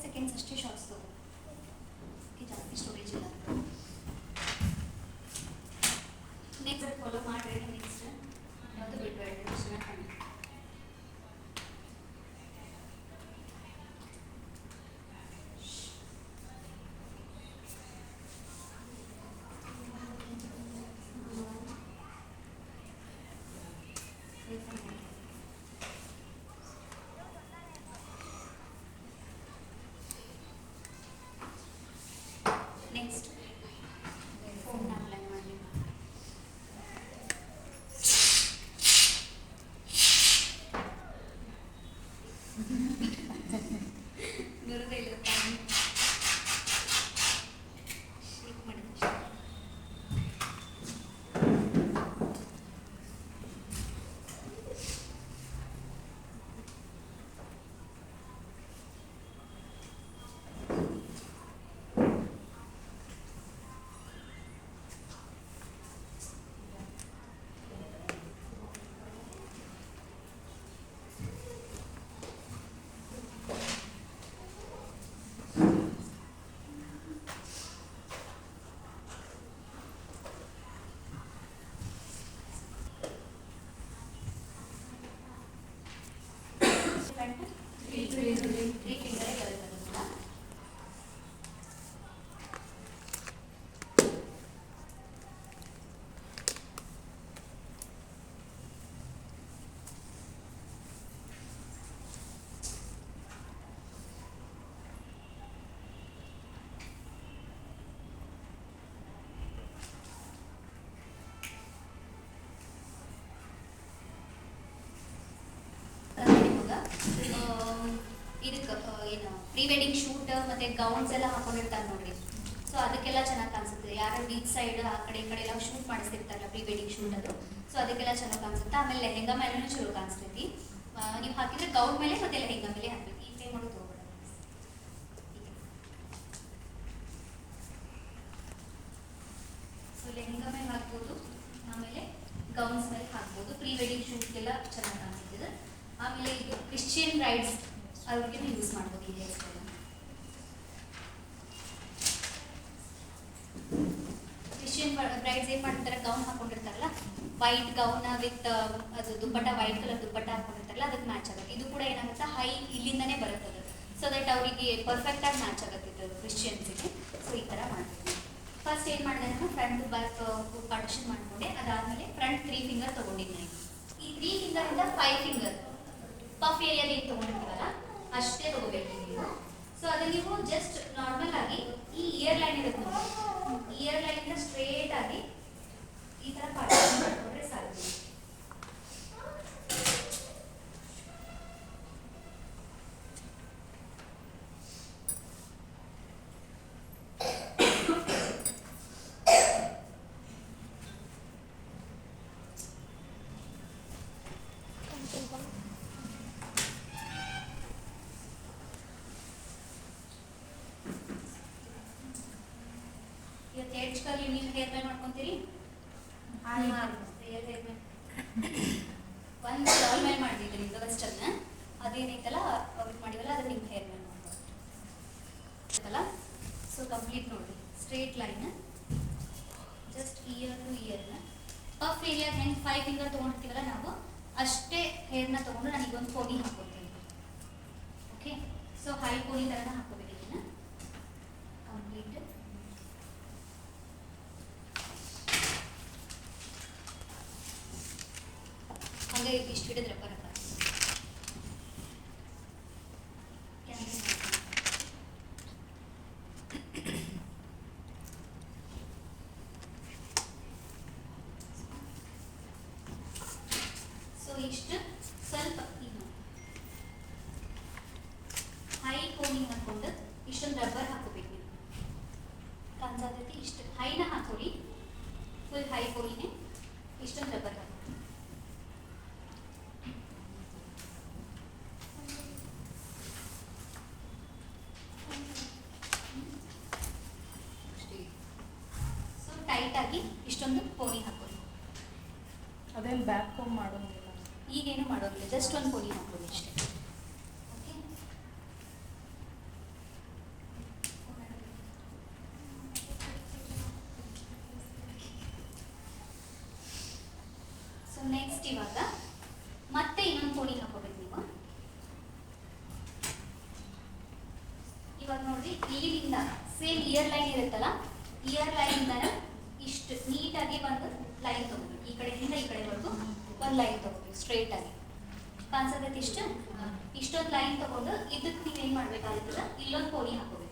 Seconds ಅಷ್ಟೇ shorts ತಗೋ, ಜಾಸ್ತಿ ಸ್ಟೋರೇಜ್ ಇಲ್ಲ. ನೆಕ್ಸ್ಟ್ ಫಾಲೋ ಮಾಡ್ರಿ. ನೆಕ್ಸ್ಟ್ ಯಾವುದು ಬಿಡಬೇಡಿ, ಚೆನ್ನಾಗಿ ಕಾಣಿ. ನೆಕ್ಸ್ಟ್ ಫೋನ್ ಅಪ್ಲೈ ಮಾಡಿ. ಬರೋದೇ ಇಲ್ಲ ಶೇಕ್ ಮಾಡಿದಷ್ಟೇ. ತ್ರೀ ಫಿಂಗರೇ ಬರುತ್ತೆ ಕೂಡ. ಇದಕ್ಕೆ ಏನು ಪ್ರೀ ವೆಡ್ಡಿಂಗ್ ಶೂಟ್ ಮತ್ತು ಗೌನ್ಸ್ ಎಲ್ಲ ಹಾಕೊಂಡಿರ್ತಾರೆ ನೋಡ್ರಿ. ಸೊ ಅದಕ್ಕೆಲ್ಲ ಚೆನ್ನಾಗಿ ಕಾಣಿಸುತ್ತೆ. ಯಾರು ಬೀಚ್ ಸೈಡ್ ಆ ಕಡೆ ಈ ಕಡೆ ಎಲ್ಲ ಶೂಟ್ ಮಾಡಿಸಿರ್ತಾರಲ್ಲ ಪ್ರೀ ವೆಡ್ಡಿಂಗ್ ಶೂಟ್ ಅದು, ಸೊ ಅದಕ್ಕೆಲ್ಲ ಚೆನ್ನಾಗಿ ಕಾಣಿಸುತ್ತೆ. ಆಮೇಲೆ ಲೆಹೆಂಗಾ ಮೇಲೂ ಚಲೋ ಕಾಣಿಸ್ತೈತಿ. ನೀವು ಹಾಕಿದ್ರೆ ಗೌನ್ ಮೇಲೆ ಮತ್ತು ಲೆಹೆಂಗಾ ಮೇಲೆ ಹಾಕಬೇಕು. ಈ ಟೈಮ್ ಮಾಡೋದು ಹೋಗ್ಬೇಡ. ಸೊ ಲೆಹೆಂಗಾ ಮೇಲೆ ಹಾಕ್ಬೋದು, ಆಮೇಲೆ ಗೌನ್ಸ್ ಮೇಲೆ ಹಾಕ್ಬೋದು. ಪ್ರೀ ವೆಡ್ಡಿಂಗ್ ಶೂಟ್ಗೆಲ್ಲ ಚೆನ್ನಾಗಿ ಕಾಣಿಸುತ್ತೆ. ಆಮೇಲೆ ಇದು ಕ್ರಿಶ್ಚಿಯನ್ ಬ್ರೈಡ್ಸ್ ಅವ್ರಿಗೆ ಯೂಸ್ ಮಾಡ್ಬೋದು ಈ ಹೇರ್ ಸ್ಟೈಲ್. ಕ್ರಿಶ್ಚಿಯನ್ ಬ್ರೈಡ್ಸ್ ಏನು ಮಾಡ್ತಾರೆ, ಗೌನ್ ಹಾಕೊಂಡಿರ್ತಾರಲ್ಲ, ವೈಟ್ ಗೌನ್ ವಿತ್ ಅದು ದುಪ್ಪಟ್ಟ, ವೈಟ್ ಕಲರ್ ದುಪ್ಪಟ್ಟ ಹಾಕೊಂಡಿರ್ತಾರಲ್ಲ, ಅದಕ್ಕೆ ಮ್ಯಾಚ್ ಆಗುತ್ತೆ. ಇದು ಕೂಡ ಏನಾಗುತ್ತೆ, ಹೈ ಇಲ್ಲಿಂದನೇ ಬರುತ್ತದೆ. ಸೊ ದಟ್ ಅವರಿಗೆ ಪರ್ಫೆಕ್ಟಾಗಿ ಮ್ಯಾಚ್ ಆಗುತ್ತೆ ಇದು ಕ್ರಿಶ್ಚಿಯನ್ಸಿಗೆ. ಸೊ ಈ ಥರ ಮಾಡ್ತೀವಿ. ಫಸ್ಟ್ ಏನು ಮಾಡಿದೆ ನಾನು, ಫ್ರಂಟ್ ಬ್ಯಾಕ್ ಪಾರ್ಟಿಷನ್ ಮಾಡಿಕೊಂಡೆ. ಅದಾದಮೇಲೆ ಫ್ರಂಟ್ 3 ಫಿಂಗರ್ ತೊಗೊಂಡಿದ್ದೀನಿ. ಈ 3 ಫಿಂಗರಿಂದ 5 ಫಿಂಗರ್ ಪಫ್ ಏರಿಯಾದ ಏನು ತೊಗೊಂಡಿರ್ತೀವಲ್ಲ ಅಷ್ಟೇ ತಗೋಬೇಕು ನೀವು. ಸೊ ಅದನ್ನ ನೀವು ಜಸ್ಟ್ ನಾರ್ಮಲ್ ಆಗಿ ಈ ಇಯರ್ ಲೈನ್ ಇರುತ್ತೆ ನೋಡಿ, ಇಯರ್ ಲೈನಿಂದ ಸ್ಟ್ರೇಟ್ ಆಗಿ ಈ ಥರ ಪಾರ್ಟಿಷನ್ ಮಾಡಿಕೊಂಡ್ರೆ ಸಾಕು. ಎಡ್ಜ್ ಕರ್ಲಿ ನೀವು ಹೇರ್ ಮೇಲೆ ಮಾಡ್ಕೊಂತೀರಿ, ರಿಯಲ್ ಹೇರ್ ಮೇಲೆ ಒಂದು ಲಾಲ್ ಮೇಲೆ ಮಾಡಿದ್ರಿ ಇದು ವೆಸ್ಟರ್ನ, ಅದೇನೈತಲ್ಲ ಅವ್ರಿಗೆ ಮಾಡಿವಲ್ಲ ಅದು ನಿಮ್ಮ ಹೇರ್ ಮೇಲೆ ಮಾಡ್ಕೊಳ್ಳಲ್ಲ. ಸೊ ಕಂಪ್ಲೀಟ್ ನೋಡಿ, straight line just ear to ಇಯರ್ನ ಪಫ್ ಏರಿಯಾಗ ಹೆಂಗೆ 5 ಫಿಂಗರ್ ತೊಗೊಂಡಿರ್ತೀವಲ್ಲ ನಾವು ಅಷ್ಟೇ ಹೇರ್ನ ತೊಗೊಂಡು ನಾನು ಈಗೊಂದು ಪೋನಿ ಹಾಕ್ಕೊಡ್ತೀನಿ. ಓಕೆ, ಸೊ ಹೈ ಪೋನಿ ಥರನ ಹಾಕೋಬೇಕು ಇದನ್ನ ಕಂಪ್ಲೀಟ್. ಹಂಗೆ ಇಷ್ಟು ಹಿಡಿದ್ರೆ ಬರಲ್ಲ. ಸೊ ಇಷ್ಟು ಸ್ವಲ್ಪ ಹೈ ಕೋನಿಂಗ್ ಹಾಕೊಂಡು ಇಷ್ಟೊಂದು ರಬ್ಬರ್ ಹಾಕೋಬೇಕು ನೀವು. ಕಾಣಿಸತೈತಿ, ಇಷ್ಟು ಹೈನ ಹಾಕೊಳ್ಳಿ, ಫುಲ್ ಹೈ ಕೋನಿನೇ ಇಷ್ಟೊಂದು ರಬ್ಬರ್ ಹಾಕಿ. ಸೊ ಟೈಟ್ ಆಗಿ ಇಷ್ಟೊಂದು ಪೋನಿ ಹಾಕೊಳ್ಳಿ. ಅದೇನು ಬ್ಯಾಕ್ ಹೋಮ್ ಮಾಡೋಂಗಿಲ್ಲ, ಈಗೇನು ಮಾಡೋದಿಲ್ಲ, ಜಸ್ಟ್ ಒಂದು ಪೋನಿ ಹಾಕೊಳ್ಳಿ ಅಷ್ಟೇ. ಓಕೆ, ನೆಕ್ಸ್ಟ್ ಇವಾಗ ಮತ್ತೆ ಇನ್ನೊಂದು ಕೋಣಿ ಹಾಕೋಬೇಕು ನೀವು. ಇವಾಗ ನೋಡಿ ಇಲ್ಲಿಂದ ಸೇಮ್ ಇಯರ್ ಲೈನ್ ಇರುತ್ತಲ್ಲ, ಇಯರ್ ಲೈನ್ ಇಂದ ಇಷ್ಟು ನೀಟಾಗಿ ಒಂದು ಲೈನ್ ತಗೋಬೇಕು. ಈ ಕಡೆಯಿಂದ ಈ ಕಡೆವರೆಗೂ ಒಂದು ಲೈನ್ ತಗೋಬೇಕು ಸ್ಟ್ರೈಟ್ ಆಗಿ. ಕಾಣಿಸೋದಕ್ಕೆ ಇಷ್ಟೊಂದು ಲೈನ್ ತಗೊಂಡು ಇದಕ್ಕೆ ನೀವೇನು ಮಾಡಬೇಕಾಗುತ್ತಲ್ಲ, ಇಲ್ಲೊಂದು ಕೋಣಿ ಹಾಕೋಬೇಕು.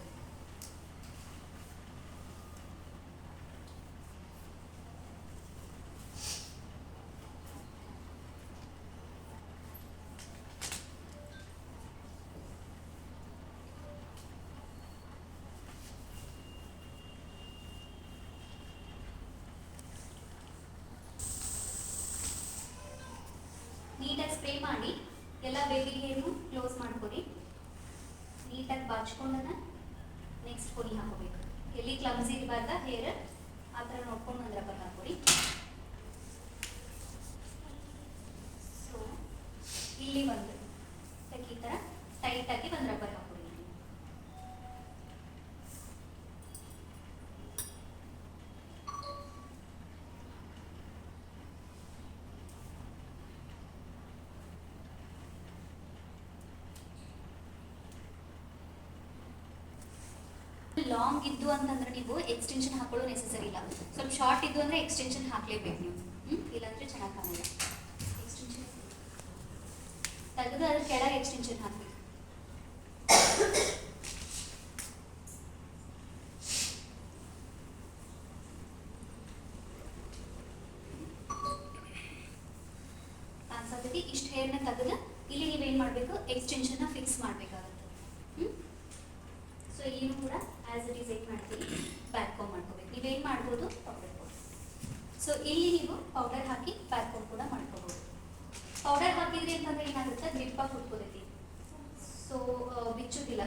ನೀಟಾಗಿ ಸ್ಪ್ರೇ ಮಾಡಿ ಎಲ್ಲ ಬೇಬಿ ಹೇರ್ನು ಕ್ಲೋಸ್ ಮಾಡ್ಕೊಡಿ. ನೀಟಾಗಿ ಬಾಚ್ಕೊಂಡನ ನೆಕ್ಸ್ಟ್ ಕೋಣಿ ಹಾಕೋಬೇಕು. ಎಲ್ಲಿ ಕ್ಲಮ್ಸಿ ಇರಬಾರ್ದ ಹೇರ್, ಆ ಥರ ನೋಡ್ಕೊಂಡು ಒಂದು ರಬ್ಬರ್ ಹಾಕೊಡಿ. ಸೊ ಇಲ್ಲಿ ಬಂದು ಈ ಥರ ಟೈಟಾಗಿ ಒಂದು ರಬ್ಬರ್ ಹಾಕೊಡಿ. ಲಾಂಗ್ ಇದ್ದು ಅಂತಂದ್ರೆ ನೀವು ಎಕ್ಸ್ಟೆನ್ಷನ್ ಹಾಕೊಳ್ಳೋ ನೆಸೆಸರಿ ಇಲ್ಲ. ಸ್ವಲ್ಪ ಶಾರ್ಟ್ ಇದ್ದು ಅಂದರೆ ಎಕ್ಸ್ಟೆನ್ಷನ್ ಹಾಕಲೇಬೇಕು ನೀವು, ಇಲ್ಲಾಂದರೆ ಚೆನ್ನಾಗಿ ಕಾಣಲ್ಲ. ಎಕ್ಸ್ಟೆನ್ಷನ್ ತೆಗೆದು ಅದ್ರ ಕೆಳಗೆ ಎಕ್ಸ್ಟೆನ್ಷನ್ ಹಾಕಬೇಕು. ಕಾಣಿಸೋದಕ್ಕೆ ಇಷ್ಟು ಹೇರ್ನ ತೆಗೆದು ಇಲ್ಲಿ ನೀವೇನು ಮಾಡಬೇಕು, ಎಕ್ಸ್ಟೆನ್ಷನ್ನ ಫಿಕ್ಸ್ ಮಾಡಬೇಕಾಗುತ್ತೆ. ಸೊ ಇಲ್ಲಿನೂ ಕೂಡ ಆಸ್ ಇಟ್ ಈಸ್ ಏನು ಮಾಡ್ತೀವಿ, ಬ್ಯಾಕ್ ಕಾಂಬ್ ಮಾಡ್ಕೋಬೇಕು. ನೀವೇನು ಮಾಡ್ಬೋದು, ಪೌಡರ್ ಕೊಡಿ. ಸೊ ಇಲ್ಲಿ ನೀವು ಪೌಡರ್ ಹಾಕಿ ಬ್ಯಾಕ್ ಕಾಂಬ್ ಕೂಡ ಮಾಡ್ಕೋಬೋದು. ಪೌಡರ್ ಹಾಕಿದ್ರಿ ಅಂತಂದ್ರೆ ಏನಾಗುತ್ತೆ, ಗ್ರಿಪ್ಪಾಗಿ ಕುಟ್ಕೋತೈತಿ. ಸೊ ಬಿಚ್ಚುತ್ತಿಲ್ಲ.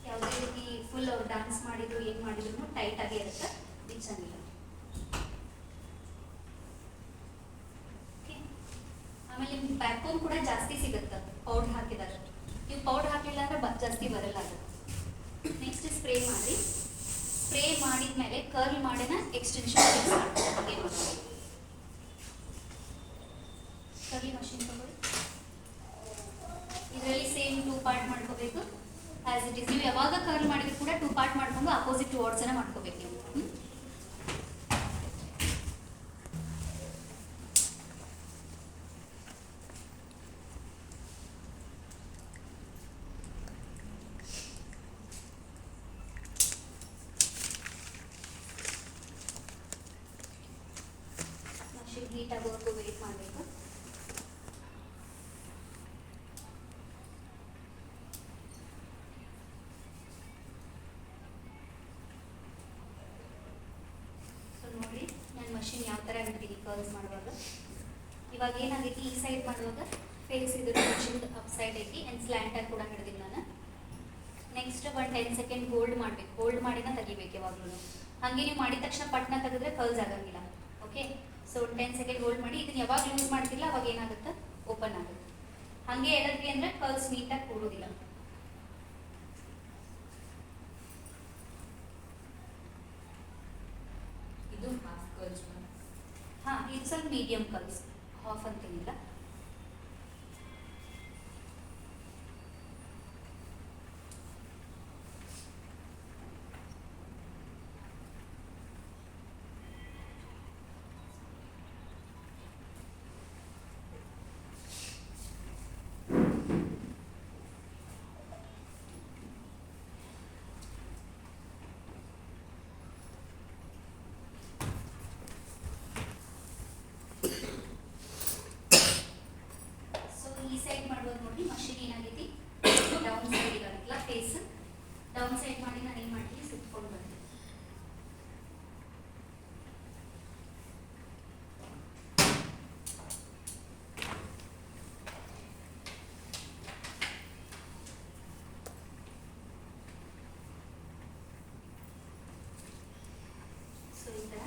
ಯಾವುದೇ ರೀತಿ ಫುಲ್ ಅವ್ರು ಡ್ಯಾನ್ಸ್ ಮಾಡಿದ್ರು ಏನು ಮಾಡಿದ್ರು ಟೈಟಾಗಿ ಇರುತ್ತೆ, ಬಿಚ್ಚಂಗಿಲ್ಲ. ಆಮೇಲೆ ನಿಮ್ಗೆ ಬ್ಯಾಕ್ ಕಾಂಬ್ ಕೂಡ ಜಾಸ್ತಿ ಸಿಗುತ್ತೆ ಪೌಡರ್ ಹಾಕಿದಾಗ. ನೀವು ಪೌಡರ್ ಹಾಕಲಿಲ್ಲ ಅಂದ್ರೆ ಜಾಸ್ತಿ ಬರಲ್ಲ ಅದು. ನೆಕ್ಸ್ಟ್ ಸ್ಪ್ರೇ ಮಾಡಿ. ಸ್ಪ್ರೇ ಮಾಡಿದ ಮೇಲೆ ಕರ್ಲ್ ಮಾಡಿನ ಎಕ್ಸ್ಟೆನ್ಷನ್ ಫಿಕ್ಸ್ ಮಾಡ್ತೀವಿ. ಹಾಗೆ ಮಾಡ್ತೀವಿ. ಕರ್ಲಿ ಮಷಿನ್ ತಗೊಳ್ಳಿ. ಇದರಲ್ಲಿ ಸೇಮ್ 2 ಪಾರ್ಟ್ ಮಾಡ್ಕೋಬೇಕು ಆಸ್ ಇಟ್ ಈಸ್. ನೀವು ಯಾವಾಗ ಕರ್ಲ್ ಮಾಡಿದ್ರು ಕೂಡ 2 ಪಾರ್ಟ್ ಮಾಡ್ಕೊಂಡು ಅಪೋಸಿಟ್ ವರ್ಡ್ಸನ್ನ ಮಾಡ್ಕೋಬೇಕು ನೀವು. ಹೀಟ್ ಆಗೋವರೆಗೂ ವೇಟ್ ಮಾಡಬೇಕು. ಸೊ ನೋಡಿ ನಾನು ಮಷಿನ್ ಯಾವ ಥರ ಇಡ್ತೀನಿ ಕರ್ಲ್ಸ್ ಮಾಡುವಾಗ. ಇವಾಗ ಏನಾಗೈತಿ, ಈ ಸೈಡ್ ಮಾಡುವಾಗ ಫೇಸ್ ಇದ್ರ ಮಷಿನ್ ಅಪ್ ಸೈಡ್ ಐತಿ ಆ್ಯಂಡ್ ಸ್ಲ್ಯಾಂಟಾಗಿ ಕೂಡ ಹಿಡಿದೀನಿ ನಾನು. ನೆಕ್ಸ್ಟ್ ಒಂದು 10 ಸೆಕೆಂಡ್ ಹೋಲ್ಡ್ ಮಾಡಬೇಕು. ಹೋಲ್ಡ್ ಮಾಡಿನ ತೆಗಿಬೇಕು ಯಾವಾಗಲೂ. ಹಾಗೆ ನೀವು ಮಾಡಿದ ತಕ್ಷಣ ಪಟ್ನ ತೆಗೆದ್ರೆ ಕರ್ಲ್ಸ್ ಆಗಂಗಿಲ್ಲ. ಓಕೆ, ಸೊ 10 ಸೆಕೆಂಡ್ ಹೋಲ್ಡ್ ಮಾಡಿ. ಇದನ್ನ ಯಾವಾಗ ಯೂಸ್ ಮಾಡ್ತಿಲ್ಲ ಅವಾಗ ಏನಾಗುತ್ತೆ, ಓಪನ್ ಆಗುತ್ತೆ. ಹಾಗೆ ಹೇಳಿದ್ವಿ ಅಂದರೆ ಕರ್ಲ್ಸ್ ನೀಟಾಗಿ ಕೂಡೋದಿಲ್ಲ. ಇದು ಹಾಫ್ ಕರ್ಲ್ಸ್. ಹಾಂ, ಇದು ಸ್ವಲ್ಪ ಮೀಡಿಯಂ ಕರ್ಲ್ಸ್, ಹಾಫ್ ಅಂತೇನಿಲ್ಲ. ಈ ಸೈಡ್ ಮಾಡುವಾಗ ನೋಡಿ ಮಷಿನ್ ಏನಾಗೈತಿ, ಡೌನ್ ಸೈಡ್ ಇರೋದಿಲ್ಲ, ಫೇಸ್ ಡೌನ್ ಸೈಡ್ ಮಾಡಿ ನಾನು ಏನು ಮಾಡ್ತೀನಿ, ಸುತ್ಕೊಂಡು ಬರ್ತೀನಿ. ಸೊ ಈ ಥರ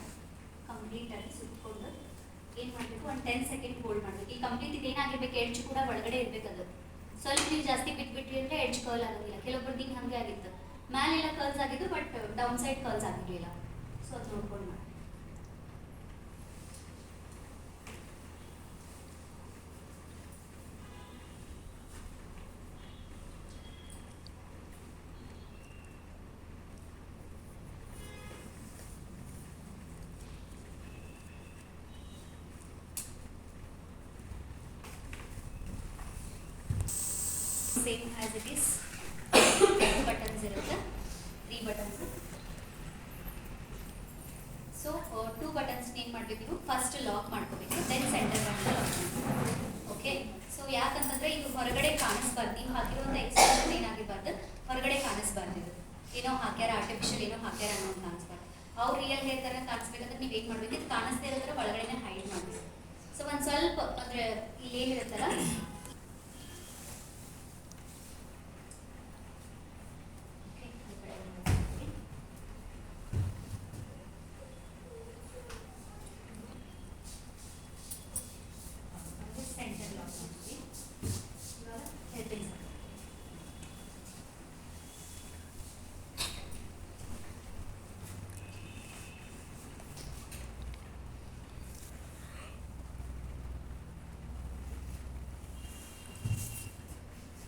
ಕಂಪ್ಲೀಟಾಗಿ ಸುತ್ಕೊಂಡು ಏನು ಮಾಡಬೇಕು, ಒಂದು 10 ಸೆಕೆಂಡ್ ಹೋಲ್ಡ್ ಮಾಡಬೇಕು. ಈ ಕಂಪ್ಲೀಟ್ ಇದು ಏನಾಗಿರ್ಬೇಕು, ಎಡ್ಜ್ ಕೂಡ ಒಳಗಡೆ ಇರಬೇಕು. ಅದು ಸ್ವಲ್ಪ ನೀವು ಜಾಸ್ತಿ ಬಿಟ್ಬಿಟ್ರಿ ಅಂದರೆ ಎಡ್ಜ್ ಕರ್ಲ್ ಆಗೋದಿಲ್ಲ. ಕೆಲವೊಬ್ಬರದ್ದು ಹಿಂಗೆ ಹಾಗೆ ಆಗಿತ್ತು, ಮೇಲೆಲ್ಲ ಕರ್ಲ್ಸ್ ಆಗಿದ್ದು ಬಟ್ ಡೌನ್ ಸೈಡ್ ಕರ್ಲ್ಸ್ ಆಗಿರಲಿಲ್ಲ. ಸೊ ಅದು ನೋಡ್ಕೊಂಡು ಮಾಡಿ. Same as it is buttons ಇರುತ್ತೆ, 3 ಬಟನ್ಸ್. ಸೊ 2 ಬಟನ್ಸ್ ಏನು ಮಾಡಬೇಕು, ನೀವು ಫಸ್ಟ್ ಲಾಕ್ ಮಾಡ್ಕೋಬೇಕು, ದೆನ್ ಸೆಂಟರ್ ಬಟನ್ ಲಾಕ್ ಮಾಡ್ಕೋಬೇಕು. ಓಕೆ, ಸೊ ಯಾಕಂತಂದರೆ ಇದು ಹೊರಗಡೆ ಕಾಣಿಸ್ಬಾರ್ದು, ನೀವು ಹಾಕಿರುವಂಥ ಎಕ್ಸ್ಟೆನ್ಷನ್ ಏನಾಗಿರ್ಬಾರ್ದು, ಹೊರಗಡೆ ಕಾಣಿಸ್ಬಾರ್ದು. ಇದು ಏನೋ ಹಾಕ್ಯಾರ, ಆರ್ಟಿಫಿಷಿಯಲ್ ಏನೋ ಹಾಕ್ಯಾರ ಅನ್ನೋದು ಕಾಣಿಸ್ಬಾರ್ದು. ಅವ್ರು ರಿಯಲ್ ಹೇರ್ ಥರ ಕಾಣಿಸ್ಬೇಕಂದ್ರೆ ನೀವು ಏನು ಮಾಡಬೇಕು, ಇದು ಕಾಣಿಸ್ದೇ ಇರೋ ಥರ ಒಳಗಡೆ ಹೈಡ್ ಮಾಡಬೇಕು. ಸೊ ಒಂದು ಸ್ವಲ್ಪ ಅಂದರೆ ಇಲ್ಲಿ ಏನಿರುತ್ತಲ್ಲ, ಸೆಂಟರ್ ಲಾಕ್ ಮಾಡ್ತೀವಿ. ಇವಾಗ ಹೇರ್ ಪಿನ್ಸ್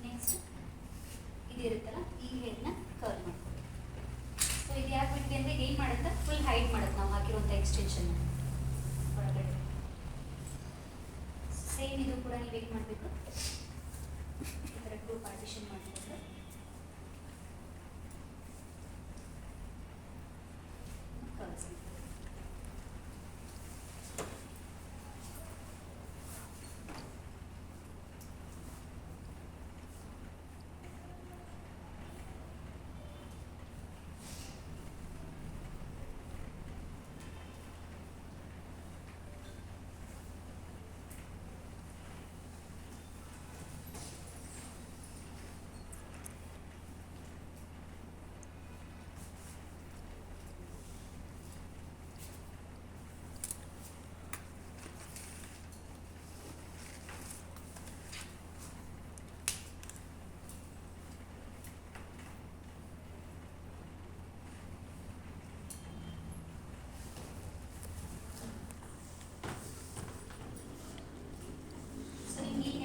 ನೆಕ್ಸ್ಟ್ ಇದಿರುತ್ತಲ್ಲ, ಈ ಹೇರ್ನ ಕರ್ಲ್ ಮಾಡ್ತೀವಿ. ಸೊ ಇದು ಯಾಕೆ ಬಿಟ್ವಿ ಅಂದರೆ ಏನು ಮಾಡುತ್ತೆ, ಫುಲ್ ಹೈಡ್ ಮಾಡುತ್ತೆ ನಾವು ಹಾಕಿರುವಂಥ ಎಕ್ಸ್ಟೆನ್ಷನ್ ಹೊರಗಡೆ. ಸೇಮ್ ಇದು ಕೂಡ ನೀವು ಏನು ಮಾಡಬೇಕು, ಈ ಥರ 2 ಪಾರ್ಟಿಷನ್ ಮಾಡಿಕೊಂಡು ಕರ್ಲ್ಸ್ ಮಾಡ್ತೀವಿ.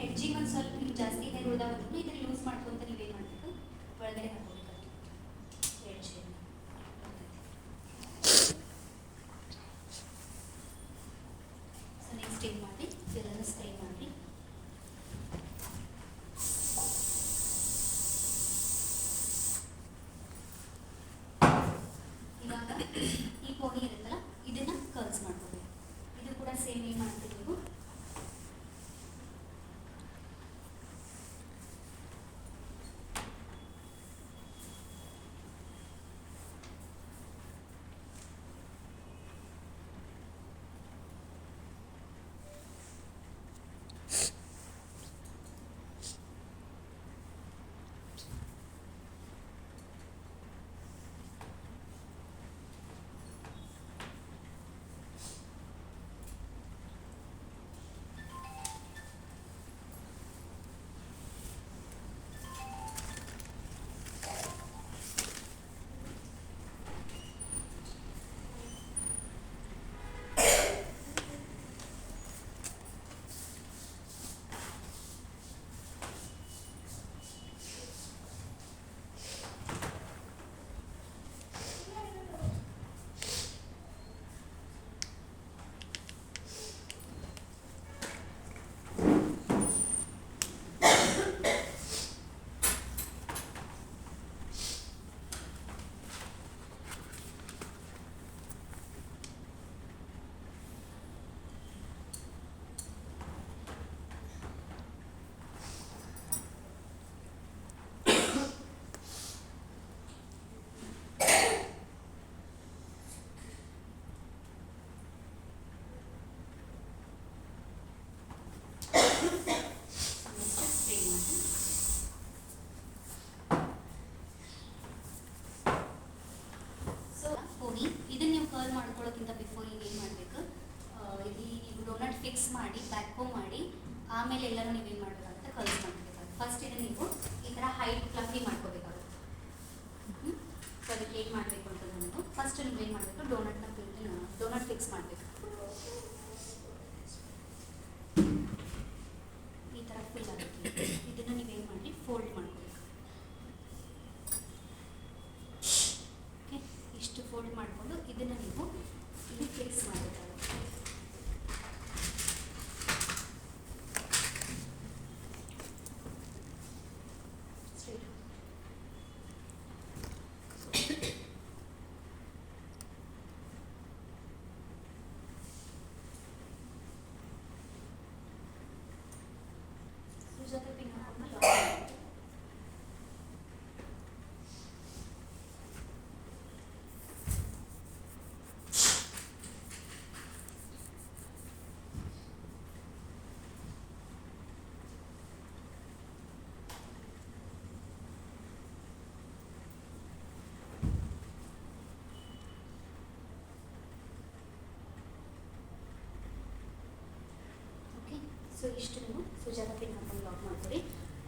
ಎಡ್ಜಿಗೆ ಒಂದು ಸ್ವಲ್ಪ ನೀವು ಜಾಸ್ತಿ ಹೇರ್ ಉಳಿದಾಗುತ್ತೆ, ಇದನ್ನು ಯೂಸ್ ಮಾಡ್ಕೊಂತ ನೀವೇನು ಮಾಡಬೇಕು, ಒಳಗಡೆ ಹಾಕೋಬೇಕು ಎಡ್ಜ್. ಸೊ ನೆಕ್ಸ್ಟ್ ಏನು ಮಾಡಿ, ಇದನ್ನು ಸ್ಪ್ರೇ ಮಾಡಿ. ಇವಾಗ ಈ ಪೋನಿ ಇರುತ್ತಲ್ಲ, ಇದನ್ನು ಕರ್ಲ್ಸ್ ಮಾಡ್ಕೋಬೇಕು. ಇದು ಕೂಡ ಸೇಮ್ ಏನು ಮಾಡ್ತೀವಿ ನೀವು, ಫಿಕ್ಸ್ ಮಾಡಿ ಬ್ಯಾಕ್ ಹೋಮ್ ಮಾಡಿ ಆಮೇಲೆ ಎಲ್ಲರೂ ನೀವೇನು ಮಾಡಬೇಕಾಗುತ್ತೆ ಕಲ್ಸ್ ಮಾಡ್ಕೋಬೇಕಾಗುತ್ತೆ. ಫಸ್ಟ್ ಇದನ್ನು ನೀವು ಈ ಥರ ಹೈಟ್ ಫ್ಲಫಿ ಮಾಡ್ಕೋಬೇಕಾಗುತ್ತೆ. ಸೊ ಅದಕ್ಕೆ ಏನು ಮಾಡಬೇಕು ಅಂತಂದ್ರೆ ನೀವು ಫಸ್ಟ್ ನೀವೇನು ಮಾಡಬೇಕು, ಡೋನಟ್ ಫಿಕ್ಸ್ ಮಾಡಬೇಕು. ಈ ಥರ ಫುಲ್ ಆಗುತ್ತೆ. ಇದನ್ನು ನೀವೇನು ಮಾಡಿ ಫೋಲ್ಡ್ ಮಾಡ್ಕೋಬೇಕು. ಓಕೆ, ಇಷ್ಟು ಫೋಲ್ಡ್ ಮಾಡಿಕೊಂಡು ಇದನ್ನು ನೀವು ಇಲ್ಲಿ ಫಿಕ್ಸ್ ಮಾಡಬೇಕಾಗುತ್ತೆ. ಸೊ ಇಷ್ಟು ನೀವು ಸುಜಾತ ಪಿನ್ ಹಾಕೊಂಡು ಲಾಕ್ ಮಾಡ್ತೀರಿ.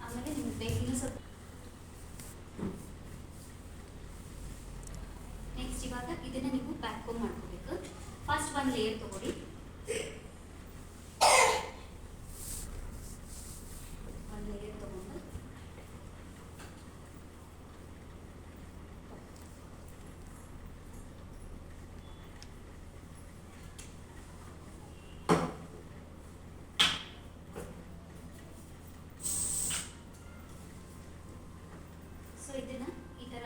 ಆಮೇಲೆ ನಿಮ್ಗೆ ಬೇಕು ಇನ್ನೂ ಸ್ವಲ್ಪ. ನೆಕ್ಸ್ಟ್ ಇವಾಗ ಇದನ್ನು ನೀವು ಬ್ಯಾಕ್ ಕೋಮ್ ಮಾಡ್ಕೋಬೇಕು. ಫಸ್ಟ್ ಒಂದು ಲೇಯರ್ ತೊಗೊಳ್ಳಿ. ಒಂದು ಲೇಯರ್ ತೊಗೊಂಡು ಸೊ ಇದನ್ನು ಈ ಥರ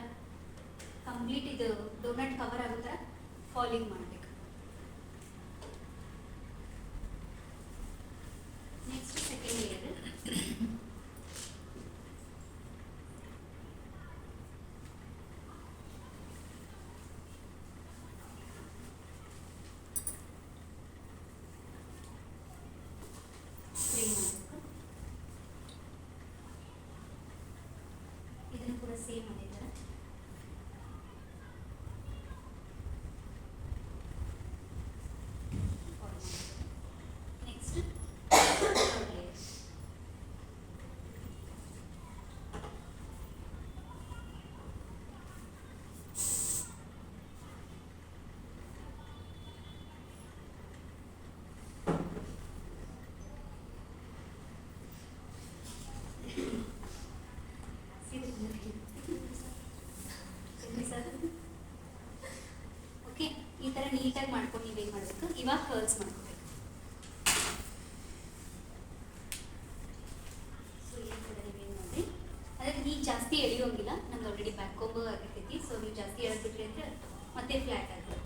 ಕಂಪ್ಲೀಟ್ ಇದು ಡೋನಟ್ ಕವರ್ ಆಗೋ ಥರ ಫಾಲಿಂಗ್ ಮಾಡಬೇಕು. Next second layer. ಸ್ಪ್ರೇ ಮಾಡಬೇಕು. ಇದನ್ನು ಕೂಡ ಸೇಮ್ ಅದೇ ಥರ ನೆಕ್ಸ್ಟ್ ಓಕೆ, ಈ ಥರ ನೀಟಾಗಿ ಮಾಡ್ಕೊಂಡು ನೀವೇನು ಮಾಡಬೇಕು, ಇವಾಗ ಕರ್ಲ್ಸ್ ಮಾಡ್ಕೋಬೇಕು. ಸೊ ಈ ಥರ ನೀವೇನು ಮಾಡಿ ಅದಕ್ಕೆ ನೀವು ಜಾಸ್ತಿ ಎಳೆಯೋಂಗಿಲ್ಲ, ನಮ್ದು ಆಲ್ರೆಡಿ ಬ್ಯಾಕ್ ಕೋಂಬ್ ಆಗಿರ್ತೈತಿ. ಸೊ ನೀವು ಜಾಸ್ತಿ ಎಳೆದ್ಬಿಟ್ರಿ ಅಂದರೆ ಮತ್ತೆ ಫ್ಲ್ಯಾಟ್ ಆಗಿರ್ತದೆ.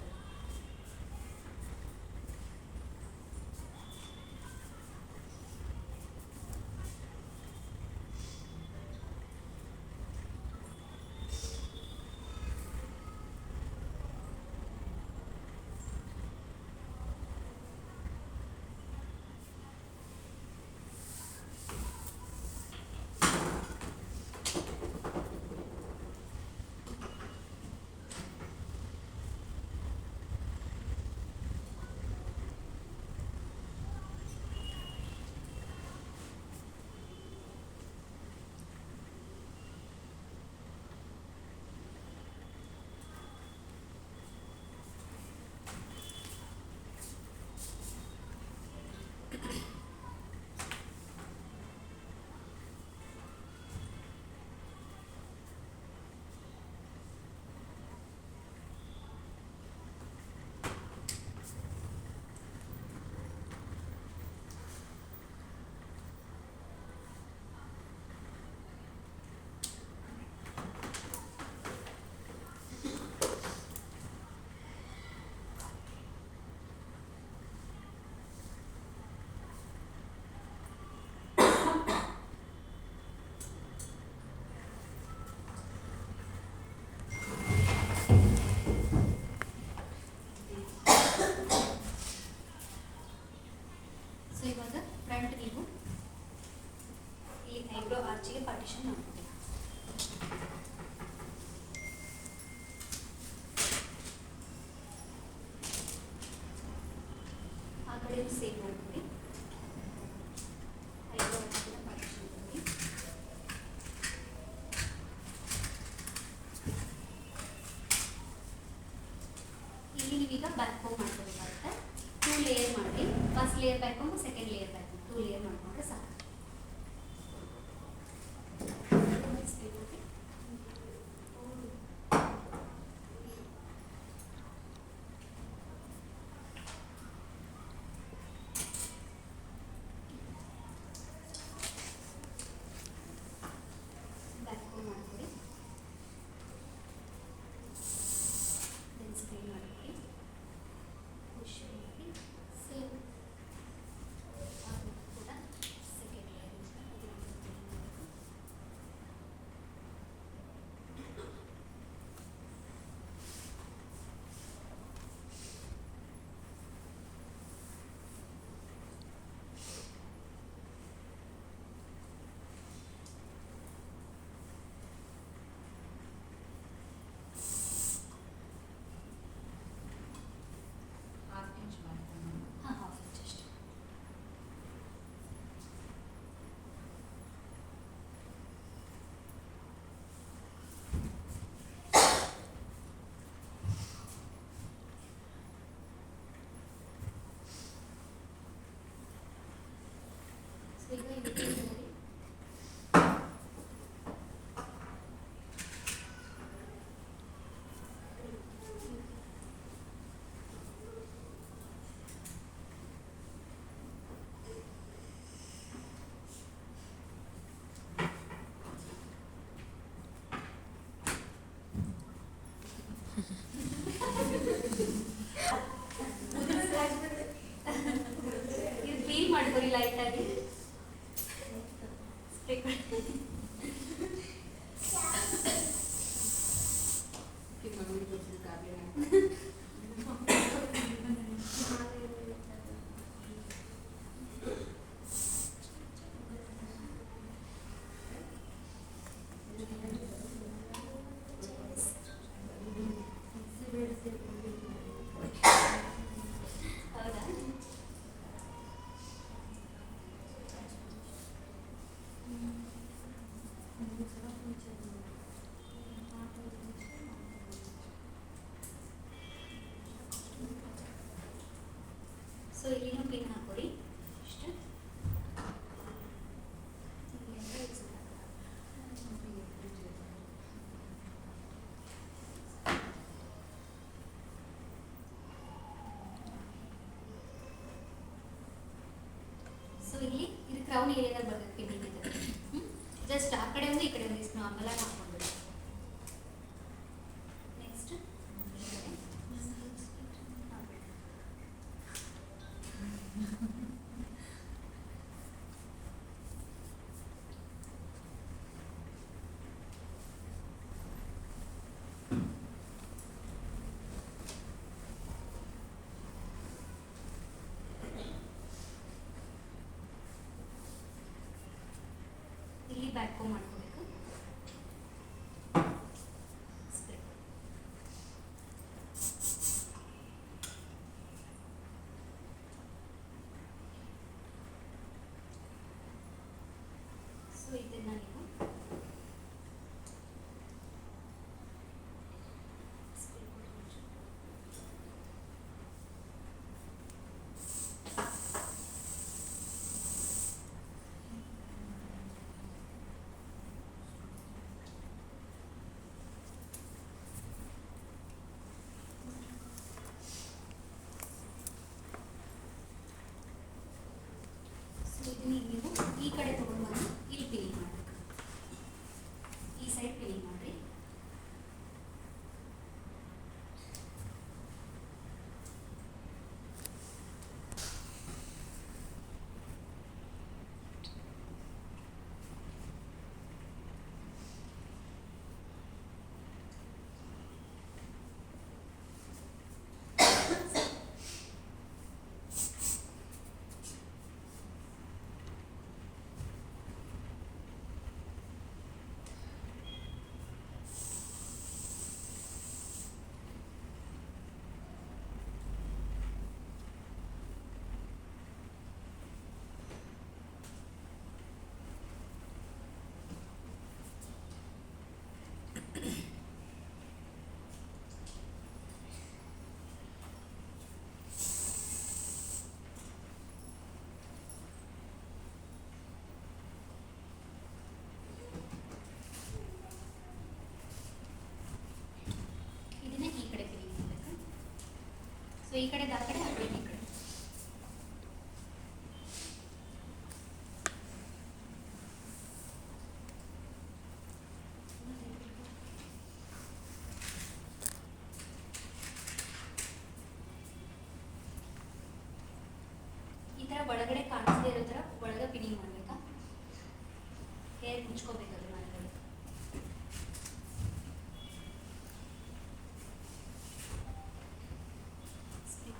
ಸೊ ಇವಾಗ ಫ್ರಂಟ್ ನೀವು ಈ ಐಬ್ರೋ ಆರ್ಚಿಗೆ ಪಾರ್ಟಿಷನ್ ಮಾಡ್ತೀವಿ. ಆ ಕಡೆ ಸೇಮ್ ಮಾಡ್ತೀವಿ. ಐಬ್ರೋ ಆರ್ಚಿಗೆ ಪಾರ್ಟಿಷನ್ ಮಾಡಿ ಇಲ್ಲಿ ನೀವೀಗ ಬ್ಯಾಕ್ ಹೋಗಿ ಮಾಡ್ಕೋಬೇಕಾಗುತ್ತೆ. 2 ಲೇಯರ್ ಮಾಡಿ, ಫಸ್ಟ್ ಲೇಯರ್ ಬ್ಯಾಕ್ ಹೋಗು, ಸೆಕೆಂಡ್ ಲೇಯರ್ ಬ್ಯಾಕ್ ಹೋಗು, 2 ಲೇಯರ್ ಮಾಡ್ಕೊಂಡ್ರೆ ಸಾಕು. ಬ್ಯಾಕ್ ಹೋಗಿ ಮಾಡ್ಕೊಳ್ಳಿ, ದೆನ್ ಸ್ಪ್ರೇ ಮಾಡ್ಕೊಳ್ಳಿ, ಪುಷ್ ಮಾಡಿ ಸೇಮ್ ಕೂಡ ಲೈಟ್ ಆಗಿ ಸ್ಪ್ರೇ ಹೌದಾ? ಸೊ ಇಲ್ಲಿನೂ ಪಿನ್ ಹಾಕೋರಿ ಇಷ್ಟು. ಸೊ ಇಲ್ಲಿ ಇದು ಕ್ರೌನ್ ಏರಿಯಾದಲ್ಲಿ ಬರ್ತದೆ ಪಿನ್ ಇದೆ. ಜಸ್ಟ್ ಆ ಕಡೆ ಒಂದು ಈ ಕಡೆ ಒಂದು ಇಷ್ಟು ನಾರ್ಮಲ್ ಆಗಿ ಹಾಕೊಂಡ್ಬಿಡಿ. ನೆಕ್ಸ್ಟ್ ಇಲ್ಲಿ ಬ್ಯಾಕ್ ಕೋ ಮಾಡ್ಕೋಬೇಕು. ಸ್ಪ್ರೇ. ಸೊ ಇದನ್ನ ನೀವು ಸ್ಪ್ರೇ ಮಾಡಿ. ಸೊ ಇದನ್ನ ನೀವು ಈ ಕಡೆ ತಗೊಂಡು ಬಂದು ಇಲ್ಲಿ ಪೀಲಿಂಗ್ ಮಾಡಬೇಕು. ಈ ಸೈಡ್ ಪೀಲಿಂಗ್ ಮಾಡಿರಿ. ಇದನ್ನ ಈ ಕಡೆ ಪೀಲಿಂಗ್ ಮಾಡಬೇಕು. ಸೊ ಈ ಕಡೆ ಆ ಕಡೆ ಆ ಕಡೆ ಈ ಕಡೆ. ಈ ಥರ ಒಳಗಡೆ ಕಾಣಿಸದೇ ಇರೋ ಥರ ಒಳಗೆ ಪಿನ್ನಿಂಗ್ ಮಾಡಬೇಕಾ? ಹೇರ್ ಮುಚ್ಕೋಬೇಕು ಅದ್ರ ಒಳಗಡೆ. ಸ್ಪ್ರೇ.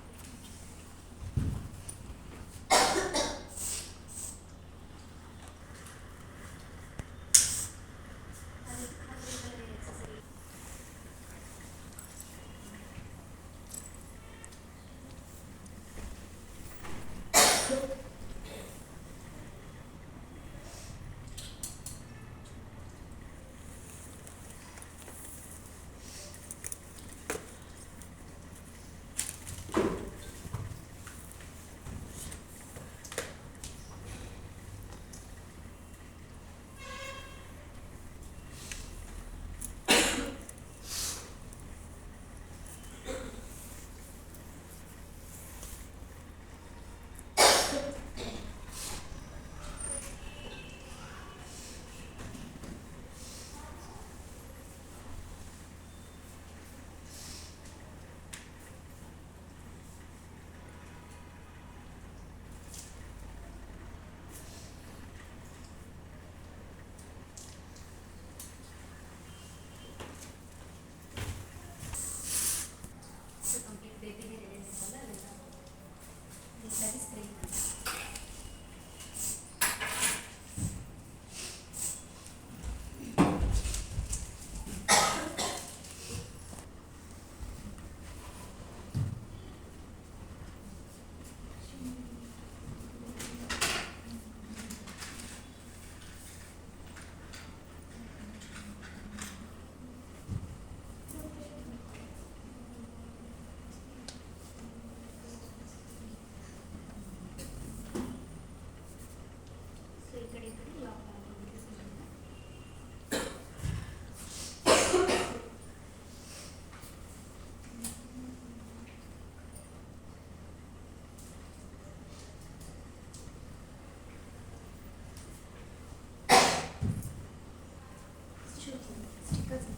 ಸ್ಟಿಕರ್ಸ್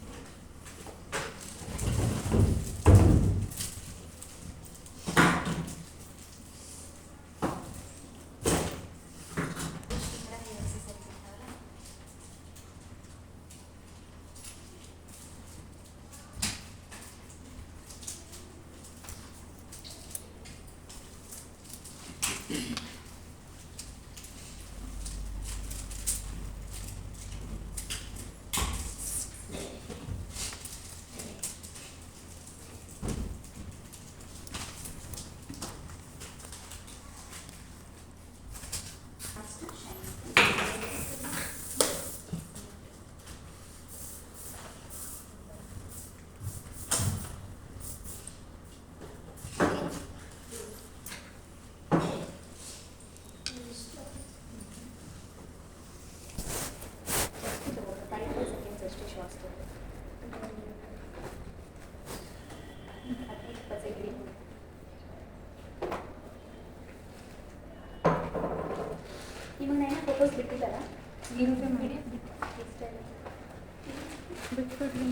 ನಿಮಗೆ ನಾನು ಫೋಟೋಸ್ ಬಿಟ್ಟಿದ್ದಾರಾ ಬಿಟ್ಬಿಡ್ಲಿ